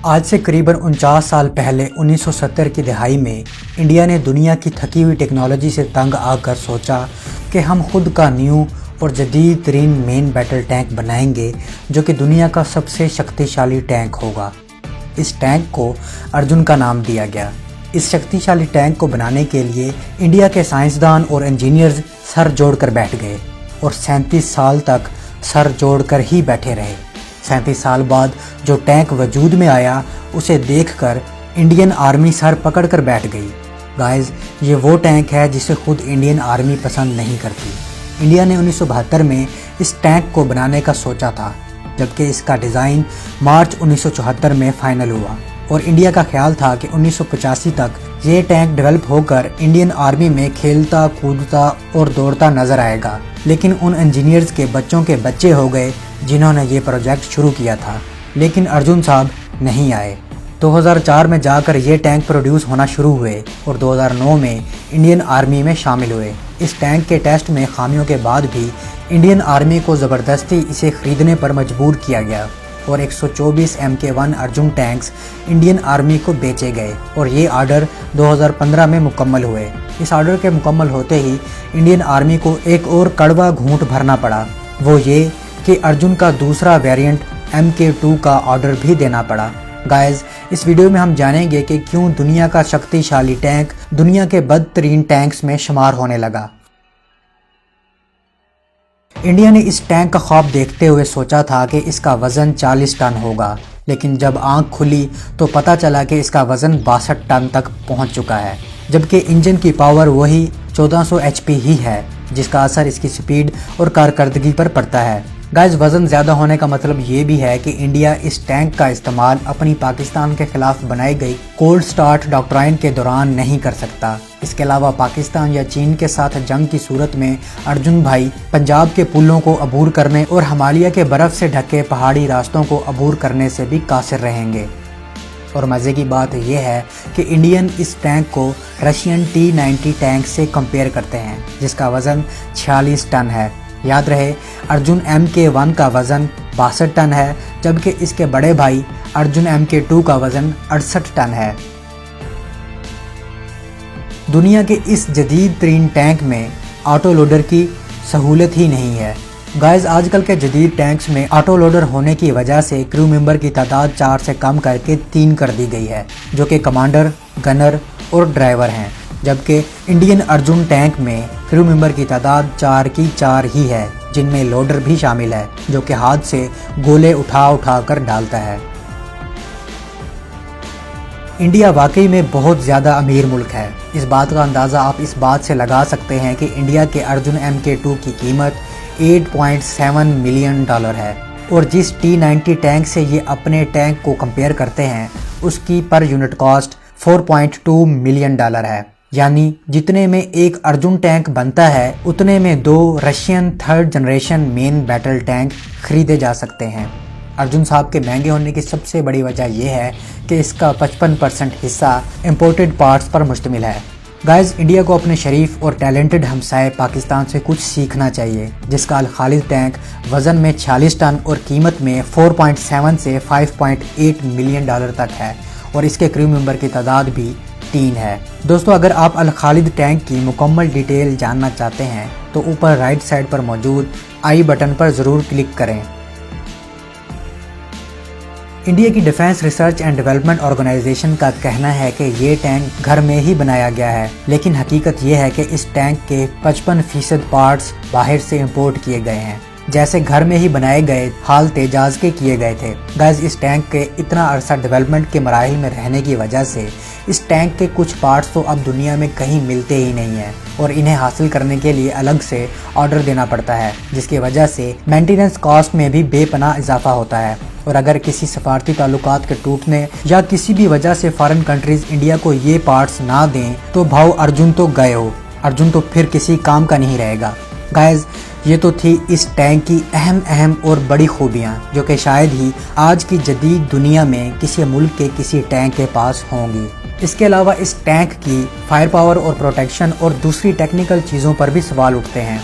आज से करीबन 49 साल पहले 1970 की दहाई में इंडिया ने दुनिया की थकी हुई टेक्नोलॉजी से तंग आकर सोचा कि हम खुद का न्यू और जदीद तरीन मेन बैटल टैंक बनाएंगे जो कि दुनिया का सबसे शक्तिशाली टैंक होगा। इस टैंक को अर्जुन का नाम दिया गया। इस शक्तिशाली टैंक को बनाने के लिए इंडिया के साइंसदान और इंजीनियर्स सर जोड़कर बैठ गए और 37 साल तक सर जोड़कर ही बैठे रहे। 37 साल बाद जो टैंक वजूद में आया उसे देखकर इंडियन आर्मी सर पकड़कर बैठ गई। गाइस, ये वो टैंक है जिसे खुद इंडियन आर्मी पसंद नहीं करती। इंडिया ने 1972 में इस टैंक को बनाने का सोचा था, जबकि इसका डिज़ाइन मार्च 1974 में फाइनल हुआ और इंडिया का ख्याल था कि 1985 तक ये टैंक डेवलप होकर इंडियन आर्मी में खेलता कूदता और दौड़ता नजर आएगा। लेकिन उन इंजीनियर्स के बच्चों के बच्चे हो गए जिन्होंने ये प्रोजेक्ट शुरू किया था, लेकिन अर्जुन साहब नहीं आए। 2004 में जाकर ये टैंक प्रोड्यूस होना शुरू हुए और 2009 में इंडियन आर्मी में शामिल हुए। इस टैंक के टेस्ट में खामियों के बाद भी इंडियन आर्मी को ज़बरदस्ती इसे खरीदने पर मजबूर किया गया और 124 MK1 Arjun tanks Indian army को बेचे गए और ये ऑर्डर 2015 में मुकम्मल हुए। इस ऑर्डर के मुकम्मल होते ही इंडियन आर्मी को एक और कड़वा घूंट भरना पड़ा, वो ये कि अर्जुन का दूसरा वेरिएंट MK2 का ऑर्डर भी देना पड़ा। गाइस, इस वीडियो में हम जानेंगे कि क्यों दुनिया का शक्तिशाली टैंक दुनिया के बदतरीन टैंक्स में शुमार होने लगा। इंडिया ने इस टैंक का ख्वाब देखते हुए सोचा था कि इसका वज़न 40 टन होगा, लेकिन जब आंख खुली तो पता चला कि इसका वज़न 62 टन तक पहुंच चुका है, जबकि इंजन की पावर वही 1400 HP ही है, जिसका असर इसकी स्पीड और कारकर्दगी पर पड़ता है। गाइस, वज़न ज़्यादा होने का मतलब ये भी है कि इंडिया इस टैंक का इस्तेमाल अपनी पाकिस्तान के खिलाफ बनाई गई कोल्ड स्टार्ट डॉक्ट्राइन के दौरान नहीं कर सकता। इसके अलावा पाकिस्तान या चीन के साथ जंग की सूरत में अर्जुन भाई पंजाब के पुलों को अबूर करने और हिमालय के बर्फ़ से ढके पहाड़ी रास्तों को अबूर करने से भी कासिर रहेंगे। और मज़े की बात यह है कि इंडियन इस टैंक को रशियन T-90 टैंक से कंपेयर करते हैं, जिसका वज़न 46 टन है। याद रहे, अर्जुन MK1 का वज़न 62 टन है, जबकि इसके बड़े भाई अर्जुन MK2 का वज़न 68 टन है। दुनिया के इस जदीद तरीन टैंक में ऑटो लोडर की सहूलत ही नहीं है। गाइस, आजकल के जदीद टैंक्स में ऑटो लोडर होने की वजह से क्रू मेंबर की तादाद 4 से कम करके 3 कर दी गई है, जो कि कमांडर, गनर और ड्राइवर हैं, जबकि इंडियन अर्जुन टैंक में क्रू मेंबर की तादाद 4 की 4 ही है, जिनमें लोडर भी शामिल है, जो कि हाथ से गोले उठा कर डालता है। इंडिया वाकई में बहुत ज़्यादा अमीर मुल्क है। इस बात का अंदाज़ा आप इस बात से लगा सकते हैं कि इंडिया के अर्जुन MK2 की कीमत $8.7 मिलियन है और जिस T-90 टैंक से ये अपने टैंक को कंपेयर करते हैं उसकी पर यूनिट कॉस्ट $4.2 मिलियन है। यानी जितने में एक अर्जुन टैंक बनता है उतने में 2 Russian 3rd generation main battle tank खरीदे जा सकते हैं। अर्जुन साहब के महंगे होने की सबसे बड़ी वजह यह है कि इसका 55% हिस्सा इंपोर्टेड पार्ट्स पर मुश्तमिल है। गाइस, इंडिया को अपने शरीफ और टैलेंटेड हमसाए पाकिस्तान से कुछ सीखना चाहिए, जिसका अल खालिद टैंक वज़न में 46 टन और कीमत में 4.7 से 5.8 मिलियन तक है और इसके क्रू मेंबर की तादाद भी 3 है। दोस्तों, अगर आप अल खालिद टैंक की मुकम्मल डिटेल जानना चाहते हैं तो ऊपर राइट साइड पर मौजूद आई बटन पर ज़रूर क्लिक करें। इंडिया की defence research and development organisation का कहना है कि ये टैंक घर में ही बनाया गया है, लेकिन हकीकत ये है कि इस टैंक के 55% पार्ट्स बाहर से इंपोर्ट किए गए हैं, जैसे घर में ही बनाए गए हाल तेजाज के किए गए थे। गाइस, इस टैंक के इतना अरसा डेवलपमेंट के मराहिल में रहने की वजह से इस टैंक के कुछ पार्ट्स तो अब दुनिया में कहीं मिलते ही नहीं हैं और इन्हें हासिल करने के लिए अलग से ऑर्डर देना पड़ता है, जिसकी वजह से मेंटेनेंस कॉस्ट में भी बेपनाह इजाफा होता है। और अगर किसी सफारती ताल्लुकात के टूटने या किसी भी वजह से फॉरेन कंट्रीज इंडिया को ये पार्ट्स ना दें तो भाव अर्जुन तो गए हो, अर्जुन तो फिर किसी काम का नहीं रहेगा। गाइस, ये तो थी इस टैंक की अहम और बड़ी खूबियाँ, जो कि शायद ही आज की जदीद दुनिया में किसी मुल्क के किसी टैंक के पास होंगी। इसके अलावा इस टैंक की फायर पावर और प्रोटेक्शन और दूसरी टेक्निकल चीज़ों पर भी सवाल उठते हैं।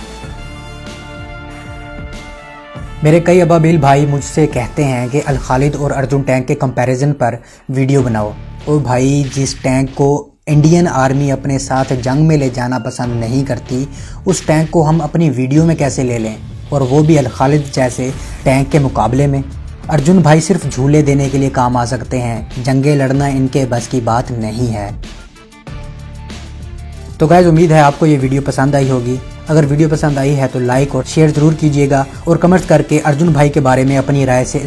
मेरे कई अबाबिल भाई मुझसे कहते हैं कि अल खालिद और अर्जुन टैंक के कंपैरिजन पर वीडियो बनाओ। और भाई, जिस टैंक को इंडियन आर्मी अपने साथ जंग में ले जाना पसंद नहीं करती, उस टैंक को हम अपनी वीडियो में कैसे ले लें, और वो भी अल खालिद जैसे टैंक के मुकाबले में। अर्जुन भाई सिर्फ झूले देने के लिए काम आ सकते हैं, जंगें लड़ना इनके बस की बात नहीं है। तो गाइस, उम्मीद है आपको ये वीडियो पसंद आई होगी। अगर वीडियो पसंद आई है तो लाइक और शेयर ज़रूर कीजिएगा और कमेंट्स करके अर्जुन भाई के बारे में अपनी राय से